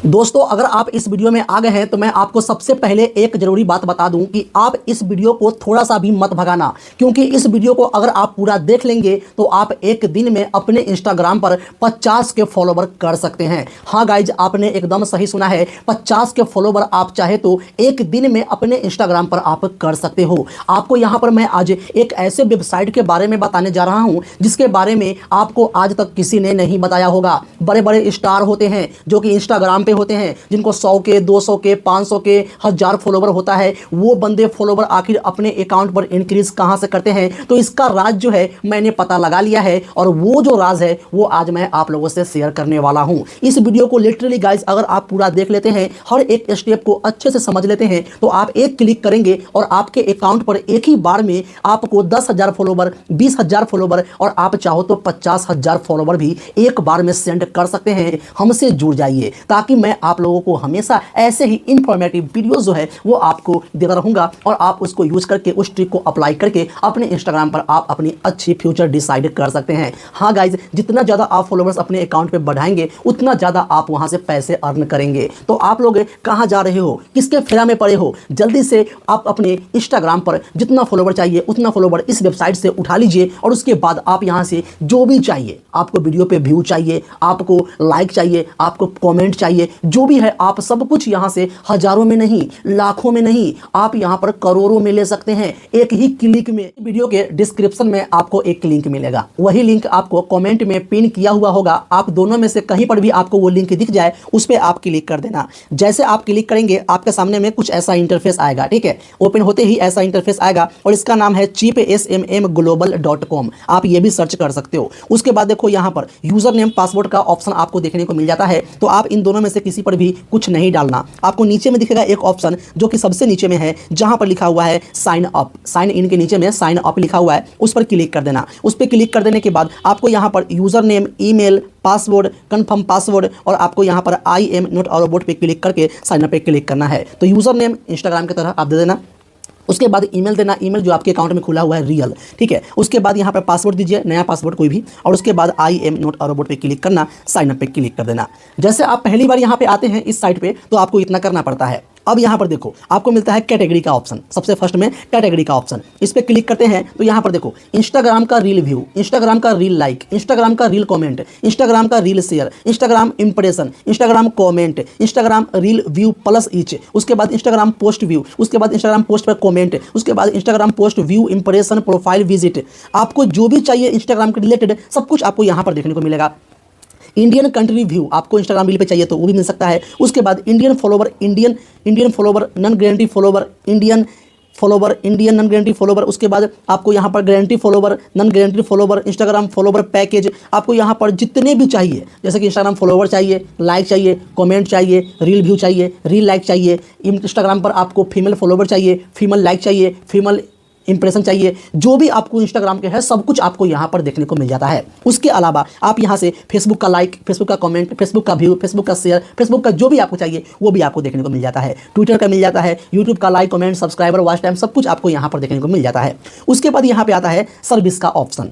दोस्तों अगर आप इस वीडियो में आ गए हैं तो मैं आपको सबसे पहले एक जरूरी बात बता दूं कि आप इस वीडियो को थोड़ा सा भी मत भगाना, क्योंकि इस वीडियो को अगर आप पूरा देख लेंगे तो आप एक दिन में अपने इंस्टाग्राम पर 50 के फॉलोवर कर सकते हैं। हाँ गाइज, आपने एकदम सही सुना है, 50 के फॉलोवर आप चाहे तो एक दिन में अपने इंस्टाग्राम पर आप कर सकते हो। आपको यहाँ पर मैं आज एक ऐसे वेबसाइट के बारे में बताने जा रहा हूँ जिसके बारे में आपको आज तक किसी ने नहीं बताया होगा। बड़े बड़े स्टार होते हैं जो कि इंस्टाग्राम होते हैं, जिनको 100 के 200 के 500 के 1000 फॉलोवर होता है, वो बंदे फॉलोवर आखिर अपने अकाउंट पर इंक्रीज कहां से करते हैं। तो इसका राज जो है मैंने पता लगा लिया है और वो जो राज है वो आज मैं आप लोगों से शेयर करने वाला हूं। इस वीडियो को लिटरली गाइस अगर आप पूरा देख लेते हैं, हर एक स्टेप को अच्छे से समझ लेते हैं, तो आप एक क्लिक करेंगे और आपके अकाउंट पर एक ही बार में आपको 10,000 फॉलोवर, 20,000 फॉलोवर और आप चाहो तो 50,000 फॉलोवर भी एक बार में सेंड कर सकते हैं। हमसे जुड़ जाइए ताकि मैं आप लोगों को हमेशा ऐसे ही इंफॉर्मेटिव वीडियोस जो है वो आपको देता रहूंगा और आप उसको यूज करके उस ट्रिक को अप्लाई करके अपने इंस्टाग्राम पर आप अपनी अच्छी फ्यूचर डिसाइड कर सकते हैं। हाँ गाइज, जितना ज़्यादा आप फॉलोवर्स अपने अकाउंट पे बढ़ाएंगे उतना ज़्यादा आप वहां से पैसे अर्न करेंगे। तो आप लोग कहाँ जा रहे हो, किसके फेरा में पड़े हो, जल्दी से आप अपने इंस्टाग्राम पर जितना फॉलोवर चाहिए उतना फॉलोवर इस वेबसाइट से उठा लीजिए और उसके बाद आप यहाँ से जो भी चाहिए, आपको वीडियो पे व्यू चाहिए, आपको लाइक चाहिए, आपको कमेंट चाहिए, जो भी है आप सब कुछ यहां से हजारों में नहीं, लाखों में नहीं, आप यहां पर करोड़ों में ले सकते हैं एक ही क्लिक में। वीडियो के डिस्क्रिप्शन में आपको एक लिंक मिलेगा, वही लिंक आपको कमेंट में पिन किया हुआ होगा। आप दोनों में से कहीं पर भी आपको वो लिंक दिख जाए उस पर आप क्लिक कर देना। जैसे आप क्लिक करेंगे आपके सामने में कुछ ऐसा इंटरफेस आएगा, ठीक है। ओपन होते ही ऐसा इंटरफेस आएगा और इसका नाम है cheapsmmglobal.com। आप ये भी सर्च कर सकते हो। उसके बाद देखो यहाँ पर यूजर नेम पासवर्ड का ऑप्शन आपको देखने को मिल जाता है, तो आप इन दोनों में से किसी पर भी कुछ नहीं डालना। आपको नीचे में दिखेगा एक ऑप्शन जो कि सबसे नीचे में है, जहां पर लिखा हुआ है साइन अप। साइन इन के नीचे में साइन अप लिखा हुआ है, उस पर क्लिक कर देना। उस पर क्लिक कर देने के बाद आपको यहां पर user name, email, password, confirm password और आपको यहां पर I am not a robot पे क्लिक करके साइन अप पे क्लिक करना है। तो यूजर नेम इंस्टाग्राम की तरह आप दे देना। उसके बाद ईमेल देना, ईमेल जो आपके अकाउंट में खुला हुआ है रियल, ठीक है। उसके बाद यहाँ पर पासवर्ड दीजिए, नया पासवर्ड कोई भी, और उसके बाद I am not a robot पे क्लिक करना, साइन अप पे क्लिक कर देना। जैसे आप पहली बार यहाँ पे आते हैं इस साइट पे तो आपको इतना करना पड़ता है। अब यहाँ पर देखो आपको मिलता है कैटेगरी का ऑप्शन, सबसे फर्स्ट में कैटेगरी का ऑप्शन, इस पर क्लिक करते हैं तो यहाँ पर देखो इंस्टाग्राम का रील व्यू, इंस्टाग्राम का रील लाइक, इंस्टाग्राम का रील कमेंट, इंस्टाग्राम का reel share, Instagram impression, Instagram comment, Instagram reel view plus each, उसके बाद इंस्टाग्राम पोस्ट व्यू, उसके बाद इंस्टाग्राम पोस्ट पर कमेंट, उसके बाद Instagram post view, impression, profile visit. आपको जो भी चाहिए इंस्टाग्राम के रिलेटेड सब कुछ आपको यहाँ पर देखने को मिलेगा। इंडियन कंट्री व्यू आपको इंस्टाग्राम रील पे चाहिए तो वो भी मिल सकता है। उसके बाद Indian follower, Indian follower, non guarantee follower, Indian follower, Indian non guarantee follower. उसके बाद आपको यहाँ पर guarantee follower, non guarantee follower, Instagram follower package, आपको यहाँ पर जितने भी चाहिए, जैसे कि इंस्टाग्राम फॉलोवर चाहिए, लाइक चाहिए, कमेंट चाहिए, रील व्यू चाहिए, रील लाइक चाहिए, इंस्टाग्राम पर आपको फीमेल फॉलोवर चाहिए, फीमेल लाइक चाहिए, फीमेल इंप्रेशन चाहिए, जो भी आपको इंस्टाग्राम के है सब कुछ आपको यहाँ पर देखने को मिल जाता है। उसके अलावा आप यहाँ से फेसबुक का लाइक, फेसबुक का कमेंट, फेसबुक का व्यू, फेसबुक का शेयर, फेसबुक का जो भी आपको चाहिए वो भी आपको देखने को मिल जाता है। ट्विटर का मिल जाता है, यूट्यूब का like, comment, subscriber, watch time सब कुछ आपको यहाँ पर देखने को मिल जाता है। उसके बाद यहाँ पे आता है सर्विस का ऑप्शन।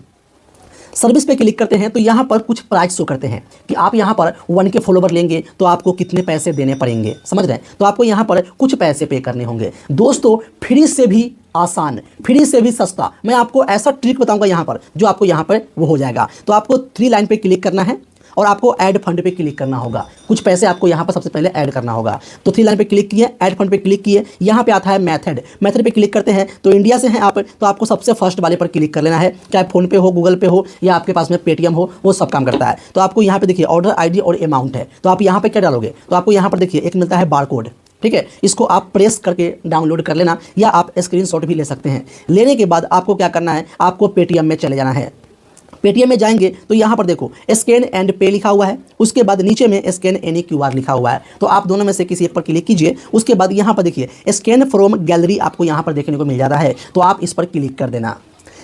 सर्विस पे क्लिक करते हैं तो यहाँ पर कुछ प्राइस शो करते हैं कि आप यहाँ पर 1K फॉलोवर लेंगे तो आपको कितने पैसे देने पड़ेंगे, समझ रहे हैं। तो आपको यहाँ पर कुछ पैसे पे करने होंगे। दोस्तों फ्री से भी आसान, फ्री से भी सस्ता, मैं आपको ऐसा ट्रिक बताऊंगा यहाँ पर जो आपको यहाँ पर वो हो जाएगा। तो आपको 3 लाइन पे क्लिक करना है और आपको ऐड फंड पे क्लिक करना होगा। कुछ पैसे आपको यहाँ पर सबसे पहले ऐड करना होगा। तो 3 लाइन पे क्लिक किए, ऐड फंड पे क्लिक किए, यहाँ पे आता है मेथड। मेथड पे क्लिक करते हैं तो इंडिया से हैं आप तो आपको सबसे फर्स्ट वाले पर क्लिक कर लेना है, चाहे फ़ोन पे हो, गूगल पे हो या आपके पास में पेटीएम हो, वो सब काम करता है। तो आपको यहाँ पे देखिए ऑर्डर ID और अमाउंट है, तो आप यहाँ पे क्या डालोगे, तो आपको यहाँ पर देखिए एक मिलता है बारकोड, ठीक है। इसको आप प्रेस करके डाउनलोड कर लेना या आप स्क्रीनशॉट भी ले सकते हैं। लेने के बाद आपको क्या करना है, आपको पेटीएम में चले जाना है। पेटीएम में जाएंगे तो यहाँ पर देखो स्कैन एंड पे लिखा हुआ है, उसके बाद नीचे में स्कैन एनी QR लिखा हुआ है। तो आप दोनों में से किसी एक पर क्लिक कीजिए। उसके बाद यहाँ पर देखिए स्कैन फ्रॉम गैलरी आपको यहाँ पर देखने को मिल जाता है, तो आप इस पर क्लिक कर देना।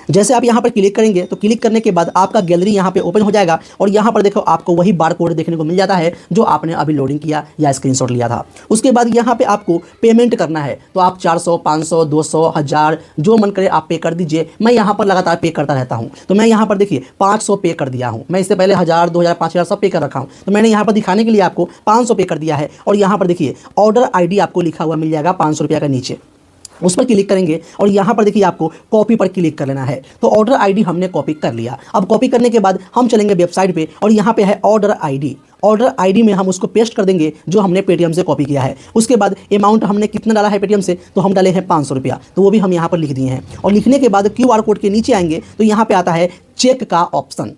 जैसे आप यहाँ पर क्लिक करेंगे तो क्लिक करने के बाद आपका गैलरी यहाँ पे ओपन हो जाएगा और यहाँ पर देखो आपको वही बार कोड देखने को मिल जाता है जो आपने अभी लोडिंग किया या स्क्रीनशॉट लिया था। उसके बाद यहाँ पे आपको पेमेंट करना है, तो आप 400, 500, 200, 1000 जो मन करे आप पे कर दीजिए। मैं यहाँ पर लगातार पे करता रहता हूँ, तो मैं यहाँ पर देखिए 500 पे कर दिया हूँ। मैं इससे पहले 1000, 2000, 5000 सब पे कर रखा हूँ, तो मैंने यहाँ पर दिखाने के लिए आपको 500 पे कर दिया है। और यहाँ पर देखिए ऑर्डर ID आपको लिखा हुआ मिल जाएगा 500 रुपया का नीचे, उस पर क्लिक करेंगे और यहाँ पर देखिए आपको कॉपी पर क्लिक कर लेना है। तो ऑर्डर ID हमने कॉपी कर लिया। अब कॉपी करने के बाद हम चलेंगे वेबसाइट पे और यहाँ पे है ऑर्डर ID। ऑर्डर ID में हम उसको पेस्ट कर देंगे जो हमने पेटीएम से कॉपी किया है। उसके बाद अमाउंट हमने कितना डाला है पेटीएम से, तो हम डाले हैं 500 रुपया, तो वो भी हम यहाँ पर लिख दिए हैं। और लिखने के बाद QR कोड के नीचे आएंगे तो यहाँ पर आता है चेक का ऑप्शन,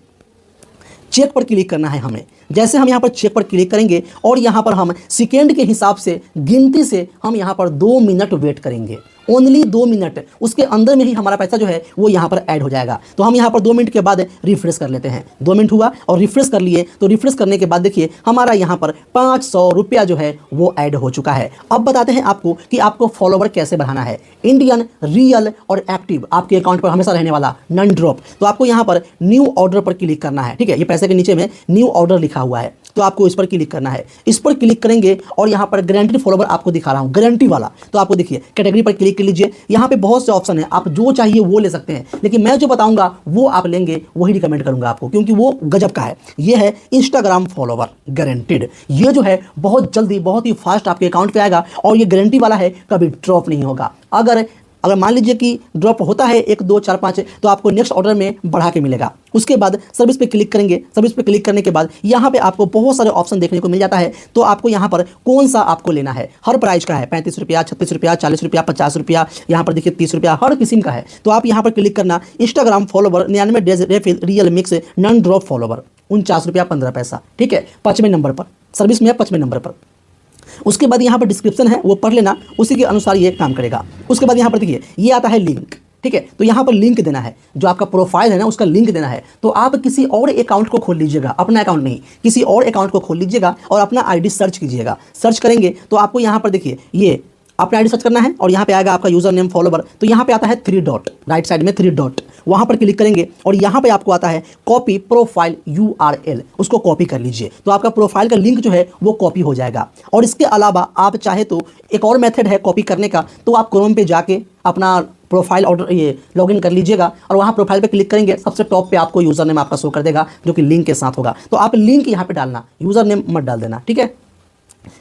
चेक पर क्लिक करना है हमें। जैसे हम यहाँ पर चेक पर क्लिक करेंगे और यहाँ पर हम सेकेंड के हिसाब से गिनती से हम यहाँ पर 2 मिनट वेट करेंगे, ओनली 2 मिनट। उसके अंदर में ही हमारा पैसा जो है वो यहाँ पर ऐड हो जाएगा। तो हम यहाँ पर 2 मिनट के बाद रिफ्रेश कर लेते हैं। 2 मिनट हुआ और रिफ्रेश कर लिए, तो रिफ्रेश करने के बाद देखिए हमारा यहाँ पर 500 रुपया जो है वो ऐड हो चुका है। अब बताते हैं आपको कि आपको फॉलोवर कैसे बढ़ाना है। इंडियन, रियल और एक्टिव आपके अकाउंट पर हमेशा रहने वाला, नन ड्रॉप। तो आपको यहाँ पर न्यू ऑर्डर पर क्लिक करना है, ठीक है। ये पैसे के नीचे में न्यू ऑर्डर लिखा हुआ है, तो आपको इस पर क्लिक करना है। इस पर क्लिक करेंगे और यहाँ पर गारंटी फॉलोवर आपको दिखा रहा हूँ, गारंटी वाला। तो आपको देखिए कैटेगरी पर क्लिक कर लीजिए। यहाँ पे बहुत से ऑप्शन है, आप जो चाहिए वो ले सकते हैं, लेकिन मैं जो बताऊंगा वो आप लेंगे, वही रिकमेंड करूंगा आपको, क्योंकि वो गजब का है। ये है इंस्टाग्राम फॉलोवर गारंटीड। ये जो है बहुत जल्दी, बहुत ही फास्ट आपके अकाउंट पे आएगा और ये गारंटी वाला है, कभी ड्रॉप नहीं होगा। अगर मान लीजिए कि ड्रॉप होता है 1, 2, 4, 5, तो आपको नेक्स्ट ऑर्डर में बढ़ा के मिलेगा। उसके बाद सर्विस पे क्लिक करेंगे। सर्विस पे क्लिक करने के बाद यहाँ पे आपको बहुत सारे ऑप्शन देखने को मिल जाता है। तो आपको यहाँ पर कौन सा आपको लेना है, हर प्राइस का है, 35 रुपया, 36 रुपया, 40 रुपया, 50 रुपया, यहाँ पर देखिए 30 रुपया, हर किस्म का है। तो आप यहाँ पर क्लिक करना, Instagram follower 99 days refill real mix non drop follower 49 रुपया 15 पैसा, ठीक है। 5वें नंबर पर सर्विस में है, 5वें नंबर पर। उसके बाद यहाँ पर डिस्क्रिप्शन है, वो पढ़ लेना, उसी के अनुसार ये काम करेगा। उसके बाद यहाँ पर देखिए ये आता है लिंक, ठीक है। तो यहाँ पर लिंक देना है, जो आपका प्रोफाइल है ना उसका लिंक देना है। तो आप किसी और अकाउंट को खोल लीजिएगा, अपना अकाउंट नहीं, किसी और अकाउंट को खोल लीजिएगा और अपना ID सर्च कीजिएगा। सर्च करेंगे तो आपको यहाँ पर देखिए ये अपना ID सर्च करना है और यहाँ पे आएगा आपका यूजर नेम फॉलोवर। तो यहाँ पे आता है 3 डॉट, राइट साइड में 3 डॉट, वहाँ पर क्लिक करेंगे और यहाँ पे आपको आता है कॉपी प्रोफाइल URL, उसको कॉपी कर लीजिए। तो आपका प्रोफाइल का लिंक जो है वो कॉपी हो जाएगा। और इसके अलावा आप चाहे तो एक और मेथड है कॉपी करने का, तो आप क्रोम पे जाके अपना प्रोफाइल ऑर्डर ये लॉगिन कर लीजिएगा और वहाँ प्रोफाइल पे क्लिक करेंगे, सबसे टॉप पे आपको यूज़र नेम आपका शो कर देगा जो कि लिंक के साथ होगा। तो आप लिंक यहाँ पे डालना, यूज़र नेम मत डाल देना, ठीक है।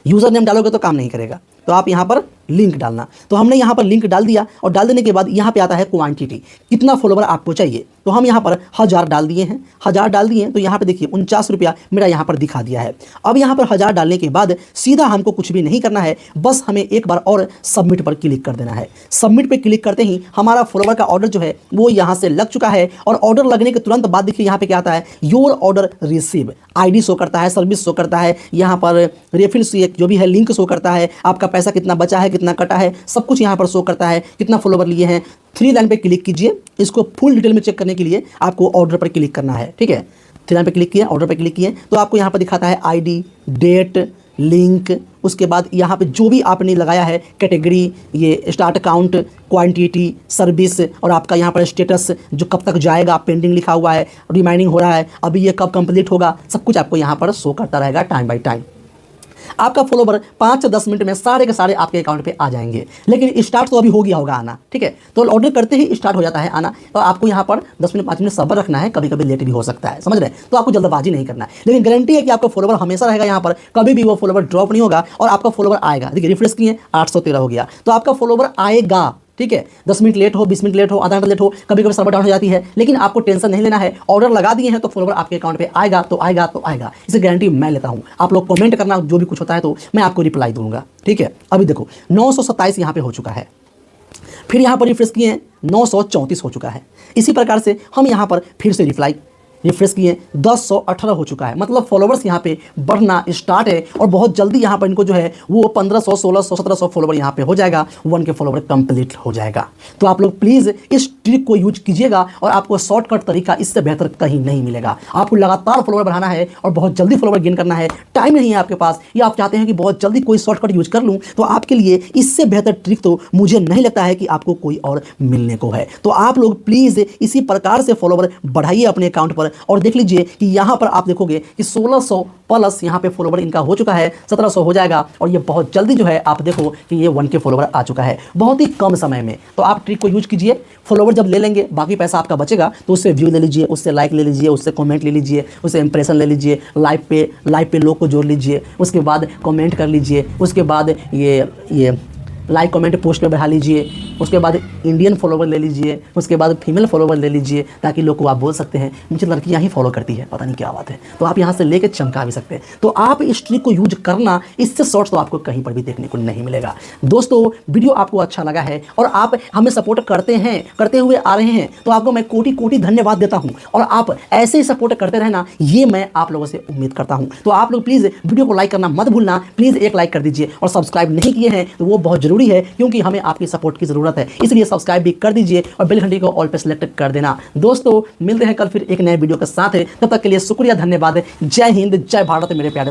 यूज़र नेम डालोगे तो काम नहीं करेगा, तो आप यहाँ पर लिंक डालना। तो हमने यहाँ पर लिंक डाल दिया और डाल देने के बाद यहाँ पे आता है क्वांटिटी, कितना फॉलोवर आपको चाहिए। तो हम यहाँ पर 1000 डाल दिए हैं, 1000 डाल दिए हैं। तो यहाँ पे देखिए 49 रुपया मेरा यहाँ पर दिखा दिया है। अब यहाँ पर 1000 डालने के बाद सीधा हमको कुछ भी नहीं करना है, बस हमें एक बार और सबमिट पर क्लिक कर देना है। सबमिट पर क्लिक करते ही हमारा फॉलोवर का ऑर्डर जो है वो यहाँ से लग चुका है। और ऑर्डर लगने के तुरंत बाद देखिए यहाँ पे क्या आता है, your order receive, ID show करता है, सर्विस शो करता है, यहाँ पर रेफिल जो भी है लिंक शो करता है, आपका पैसा कितना बचा है, कितना कटा है, सब कुछ यहाँ पर शो करता है, कितना फॉलोवर लिए हैं। 3 लाइन पे क्लिक कीजिए। इसको फुल डिटेल में चेक करने के लिए आपको ऑर्डर पर क्लिक करना है, ठीक है। 3 लाइन पे क्लिक किया, ऑर्डर पर क्लिक किए तो आपको यहाँ पर दिखाता है ID, डेट, लिंक। उसके बाद यहाँ पे जो भी आपने लगाया है कैटेगरी, ये स्टार्ट अकाउंट, क्वांटिटी, सर्विस और आपका यहाँ पर स्टेटस जो कब तक जाएगा, पेंडिंग लिखा हुआ है, रिमाइंडिंग हो रहा है, अभी ये कब कंप्लीट होगा, सब कुछ आपको यहाँ पर शो करता रहेगा टाइम बाय टाइम। आपका फॉलोवर 5 से 10 मिनट में सारे के सारे आपके अकाउंट पे आ जाएंगे। लेकिन स्टार्ट तो अभी हो गया होगा आना, ठीक है। तो ऑर्डर करते ही स्टार्ट हो जाता है आना, तो आपको यहाँ पर 10 मिनट 5 मिनट सब्र रखना है, कभी कभी लेट भी हो सकता है, समझ रहे हैं। तो आपको जल्दबाजी नहीं करना है, लेकिन गारंटी है कि आपका फॉलोवर हमेशा रहेगा यहाँ पर, कभी भी वो फॉलोवर ड्रॉप नहीं होगा और आपका फॉलोवर आएगा। देखिए रिफ्रेश किए 813 हो गया, तो आपका फॉलोवर आएगा, ठीक है। 10 मिनट लेट हो, 20 मिनट लेट हो, आधा घंटा लेट हो, कभी कभी सर्वर डाउन हो जाती है, लेकिन आपको टेंशन नहीं लेना है। ऑर्डर लगा दिए हैं तो फॉलोवर आपके अकाउंट पे आएगा तो आएगा तो आएगा, इसे गारंटी मैं लेता हूं। आप लोग कमेंट करना, जो भी कुछ होता है तो मैं आपको रिप्लाई दूंगा, ठीक है। अभी देखो 927 यहाँ पे हो चुका है, फिर यहाँ पर रिफ्रेश किए हैं 934 हो चुका है। इसी प्रकार से हम यहाँ पर फिर से रिप्लाई रिफ्रेश किए 1018 हो चुका है, मतलब फॉलोवर्स यहाँ पे बढ़ना स्टार्ट है और बहुत जल्दी यहाँ पर इनको जो है वो 1500 1600 1700 फॉलोवर यहाँ पे हो जाएगा, 1K फॉलोवर कंप्लीट हो जाएगा। तो आप लोग प्लीज़ इस ट्रिक को यूज कीजिएगा और आपको शॉर्टकट तरीका इससे बेहतर कहीं नहीं मिलेगा। आपको लगातार फॉलोवर बढ़ाना है और बहुत जल्दी फॉलोवर गेन करना है, टाइम नहीं है आपके पास, या आप चाहते हैं कि बहुत जल्दी कोई शॉर्टकट यूज कर लूँ, तो आपके लिए इससे बेहतर ट्रिक तो मुझे नहीं लगता है कि आपको कोई और मिलने को है। तो आप लोग प्लीज़ इसी प्रकार से फॉलोवर बढ़ाइए अपने अकाउंट पर और देख लीजिए कि यहाँ पर आप देखोगे कि 1600 प्लस यहाँ पे फॉलोवर इनका हो चुका है, 1700 हो जाएगा और ये बहुत जल्दी जो है आप देखो कि ये 1K फॉलोवर आ चुका है बहुत ही कम समय में। तो आप ट्रिक को यूज कीजिए, फॉलोवर जब ले लेंगे बाकी पैसा आपका बचेगा तो उससे व्यू ले लीजिए, उससे लाइक ले लीजिए, उससे कमेंट ले लीजिए, उससे इंप्रेशन ले लीजिए, लाइव पे लोग को जोड़ लीजिए, उसके बाद कमेंट कर लीजिए, उसके बाद ये लाइक कमेंट पोस्ट में बढ़ा लीजिए, उसके बाद इंडियन फॉलोवर ले लीजिए, उसके बाद फीमेल फॉलोवर ले लीजिए, ताकि लोग को आप बोल सकते हैं मुझे लड़कियां ही फॉलो करती है, पता नहीं क्या बात है। तो आप यहाँ से लेके चमका भी सकते हैं। तो आप इस ट्रिक को यूज करना, इससे शॉर्ट्स तो आपको कहीं पर भी देखने को नहीं मिलेगा। दोस्तों वीडियो आपको अच्छा लगा है और आप हमें सपोर्ट करते हुए आ रहे हैं, तो आपको मैं कोटि कोटि धन्यवाद देता हूँ और आप ऐसे ही सपोर्ट करते रहना, ये मैं आप लोगों से उम्मीद करता हूँ। तो आप लोग प्लीज़ वीडियो को लाइक करना मत भूलना, प्लीज़ एक लाइक कर दीजिए और सब्सक्राइब नहीं किए हैं तो वो बहुत जरूरी है, क्योंकि हमें आपकी सपोर्ट की जरूरत है, इसलिए सब्सक्राइब भी कर दीजिए और बेल घंटी को ऑल पे सेलेक्ट कर देना। दोस्तों मिलते हैं कल फिर एक नए वीडियो के साथ, तब तक के लिए शुक्रिया, धन्यवाद, जय हिंद, जय भारत मेरे प्यारे